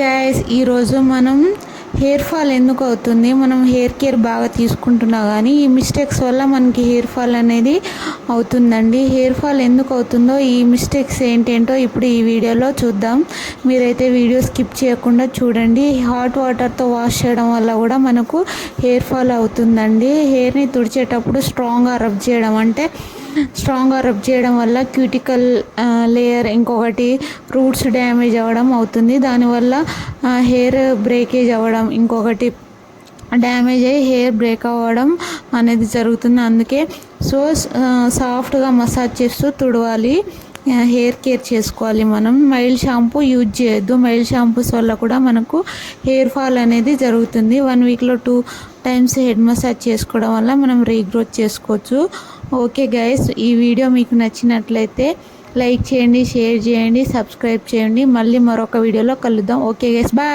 Guys, ఈరోజు మనం hair fall ఎందుకు అవుతుంది, మనం హెయిర్ కేర్ బాగా తీసుకుంటున్నా కానీ ఈ మిస్టేక్స్ వల్ల మనకి హెయిర్ ఫాల్ అనేది అవుతుందండి. హెయిర్ ఫాల్ ఎందుకు అవుతుందో, ఈ మిస్టేక్స్ ఏంటేంటో ఇప్పుడు ఈ వీడియోలో చూద్దాం. మీరైతే వీడియో స్కిప్ చేయకుండా చూడండి. హాట్ వాటర్తో వాష్ చేయడం వల్ల కూడా మనకు హెయిర్ ఫాల్ అవుతుందండి. హెయిర్ని తుడిచేటప్పుడు స్ట్రాంగ్గా రబ్ చేయడం వల్ల క్యూటికల్ లేయర్, ఇంకొకటి రూట్స్ డ్యామేజ్ అవ్వడం అవుతుంది. దానివల్ల హెయిర్ బ్రేకేజ్ అవ్వడం, ఇంకొకటి డ్యామేజ్ అయ్యి హెయిర్ బ్రేక్ అవ్వడం అనేది జరుగుతుంది. అందుకే సాఫ్ట్గా మసాజ్ చేస్తూ తుడవాలి, హెయిర్ కేర్ చేసుకోవాలి. మనం మైల్డ్ షాంపూ యూజ్ చేయొద్దు. మైల్డ్ షాంపూస్ వల్ల కూడా మనకు హెయిర్ ఫాల్ అనేది జరుగుతుంది. 1 వీక్లో 2 టైమ్స్ హెడ్ మసాజ్ చేసుకోవడం వల్ల మనం రీగ్రోత్ చేసుకోవచ్చు. ఓకే గైస్, ఈ వీడియో మీకు నచ్చినట్లయితే లైక్ చేయండి, షేర్ చేయండి, సబ్స్క్రైబ్ చేయండి. మళ్ళీ మరొక వీడియోలో కలుద్దాం. Okay guys, bye.